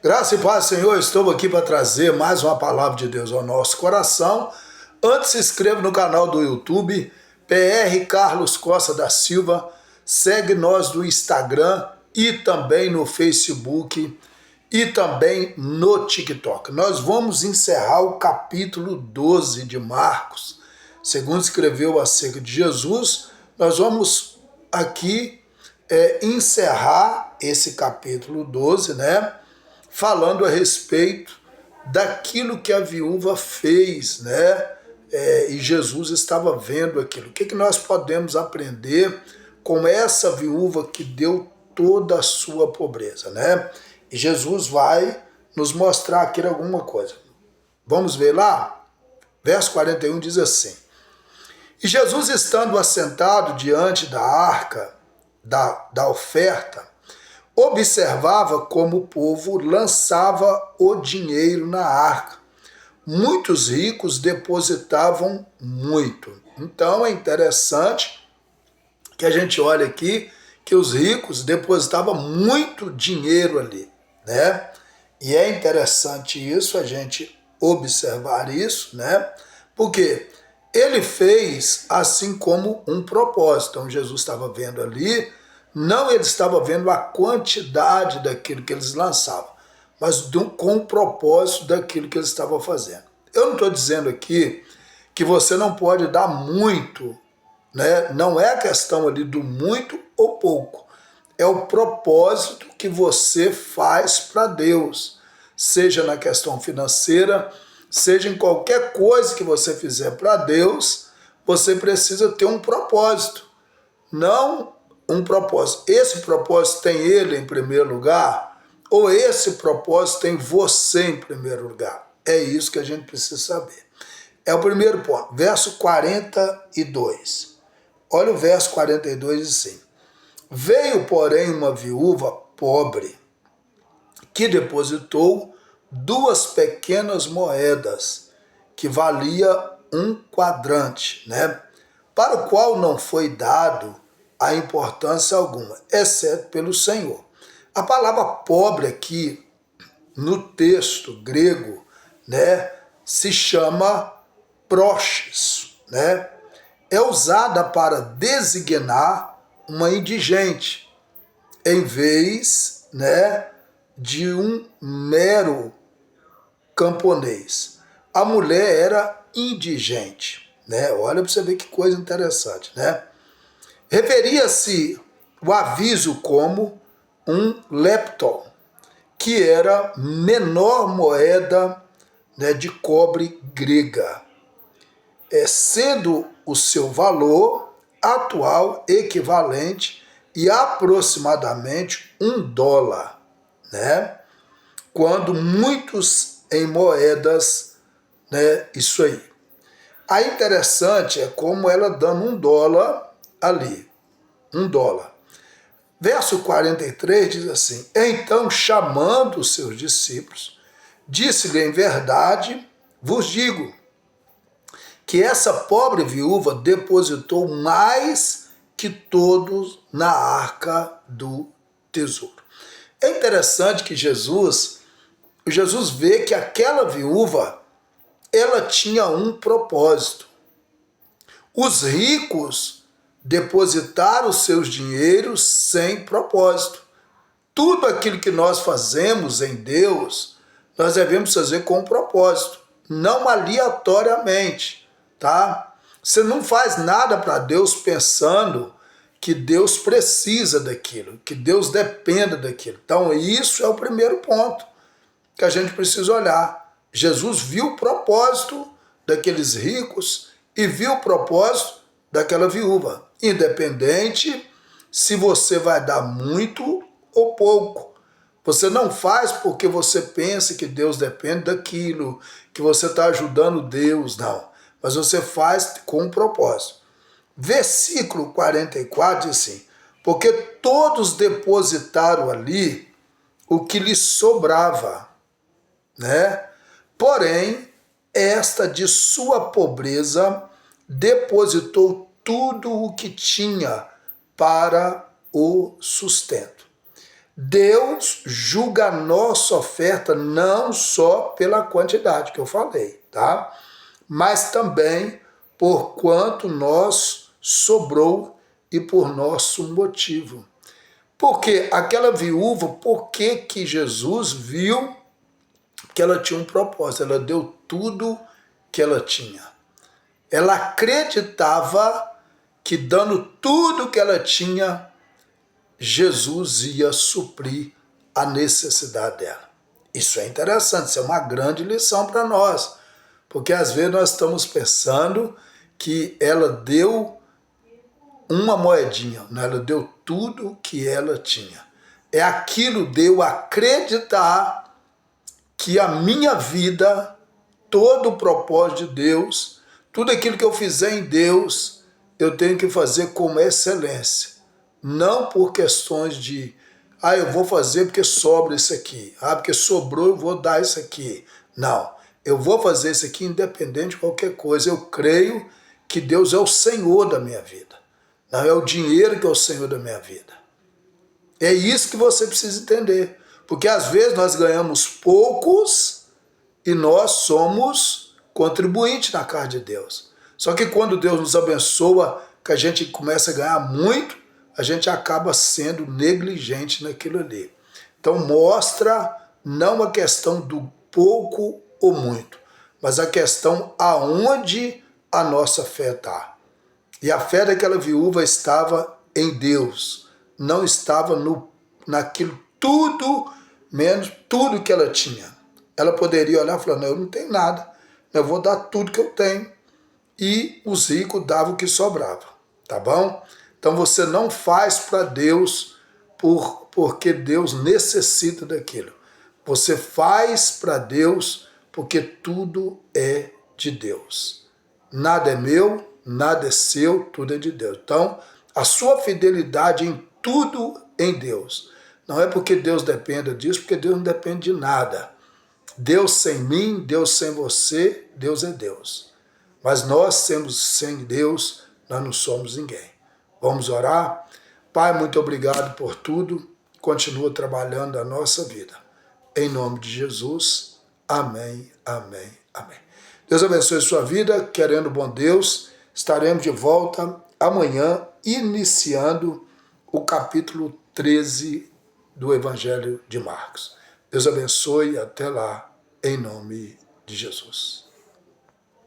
Graça e paz, Senhor, estou aqui para trazer mais uma palavra de Deus ao nosso coração. Antes, se inscreva no canal do YouTube, PR Carlos Costa da Silva, segue nós no Instagram e também no Facebook e também no TikTok. Nós vamos encerrar o capítulo 12 de Marcos. Segundo escreveu acerca de Jesus, nós vamos aqui encerrar esse capítulo 12, né? Falando a respeito daquilo que a viúva fez, né? E Jesus estava vendo aquilo. O que nós podemos aprender com essa viúva que deu toda a sua pobreza, né? E Jesus vai nos mostrar aqui alguma coisa. Vamos ver lá? Verso 41 diz assim: E Jesus, estando assentado diante da arca da oferta, observava como o povo lançava o dinheiro na arca. Muitos ricos depositavam muito. Então é interessante que a gente olha aqui que os ricos depositavam muito dinheiro ali, né? E é interessante isso, a gente observar isso, né? Porque ele fez assim como um propósito. Então Jesus estava vendo ali, não ele estava vendo a quantidade daquilo que eles lançavam, mas com o propósito daquilo que eles estavam fazendo. Eu não estou dizendo aqui que você não pode dar muito, né? Não é a questão ali do muito ou pouco, é o propósito que você faz para Deus, seja na questão financeira, seja em qualquer coisa que você fizer para Deus, você precisa ter um propósito, não um propósito. Esse propósito tem ele em primeiro lugar, ou esse propósito tem você em primeiro lugar? É isso que a gente precisa saber. É o primeiro ponto. Verso 42. Olha o verso 42, diz assim: Veio, porém, uma viúva pobre, que depositou 2 pequenas moedas, que valia um quadrante, né? Para o qual não foi dado a importância alguma, exceto pelo Senhor. A palavra pobre aqui, no texto grego, né, se chama proches, né? É usada para designar uma indigente, em vez, né, de um mero camponês. A mulher era indigente, né? Olha para você ver que coisa interessante, né? Referia-se o aviso como um lepton, que era menor moeda, né, de cobre grega, sendo o seu valor atual equivalente e aproximadamente $1, né? Quando muitos em moedas, né, isso aí. Aí interessante é como ela dando $1 ali, $1. Verso 43 diz assim: Então, chamando os seus discípulos, disse-lhe: Em verdade vos digo que essa pobre viúva depositou mais que todos na arca do tesouro. É interessante que Jesus vê que aquela viúva, ela tinha um propósito. Os ricos depositaram seus dinheiros sem propósito. Tudo aquilo que nós fazemos em Deus, nós devemos fazer com propósito, não aleatoriamente, tá? Você não faz nada para Deus pensando que Deus precisa daquilo, que Deus dependa daquilo. Então, isso é o primeiro ponto que a gente precisa olhar. Jesus viu o propósito daqueles ricos e viu o propósito daquela viúva, independente se você vai dar muito ou pouco. Você não faz porque você pensa que Deus depende daquilo, que você está ajudando Deus, não. Mas você faz com um propósito. Versículo 44 diz assim: Porque todos depositaram ali o que lhes sobrava, né? Porém, esta de sua pobreza depositou tudo o que tinha para o sustento. Deus julga a nossa oferta não só pela quantidade que eu falei, tá? Mas também por quanto nós sobrou e por nosso motivo. Porque aquela viúva, por que Jesus viu que ela tinha um propósito? Ela deu tudo que ela tinha. Ela acreditava que dando tudo que ela tinha, Jesus ia suprir a necessidade dela. Isso é interessante, isso é uma grande lição para nós, porque às vezes nós estamos pensando que ela deu uma moedinha, né? Ela deu tudo que ela tinha. É aquilo de eu acreditar que a minha vida, todo o propósito de Deus, tudo aquilo que eu fizer em Deus, eu tenho que fazer com excelência. Não por questões de, eu vou fazer porque sobra isso aqui. Porque sobrou eu vou dar isso aqui. Não, eu vou fazer isso aqui independente de qualquer coisa. Eu creio que Deus é o Senhor da minha vida. Não é o dinheiro que é o Senhor da minha vida. É isso que você precisa entender. Porque às vezes nós ganhamos poucos e nós somos contribuintes na casa de Deus. Só que quando Deus nos abençoa, que a gente começa a ganhar muito, a gente acaba sendo negligente naquilo ali. Então mostra não a questão do pouco ou muito, mas a questão aonde a nossa fé está. E a fé daquela viúva estava em Deus, não estava naquilo tudo, menos tudo que ela tinha. Ela poderia olhar e falar, não, eu não tenho nada, eu vou dar tudo que eu tenho. E os ricos davam o que sobrava, tá bom? Então você não faz para Deus porque Deus necessita daquilo. Você faz para Deus porque tudo é de Deus. Nada é meu, nada é seu, tudo é de Deus. Então, a sua fidelidade em tudo em Deus. Não é porque Deus dependa disso, porque Deus não depende de nada. Deus sem mim, Deus sem você, Deus é Deus. Mas nós, sendo sem Deus, nós não somos ninguém. Vamos orar? Pai, muito obrigado por tudo. Continua trabalhando a nossa vida. Em nome de Jesus. Amém, amém, amém. Deus abençoe sua vida. Querendo bom Deus, estaremos de volta amanhã, iniciando o capítulo 13 do Evangelho de Marcos. Deus abençoe. Até lá, em nome de Jesus.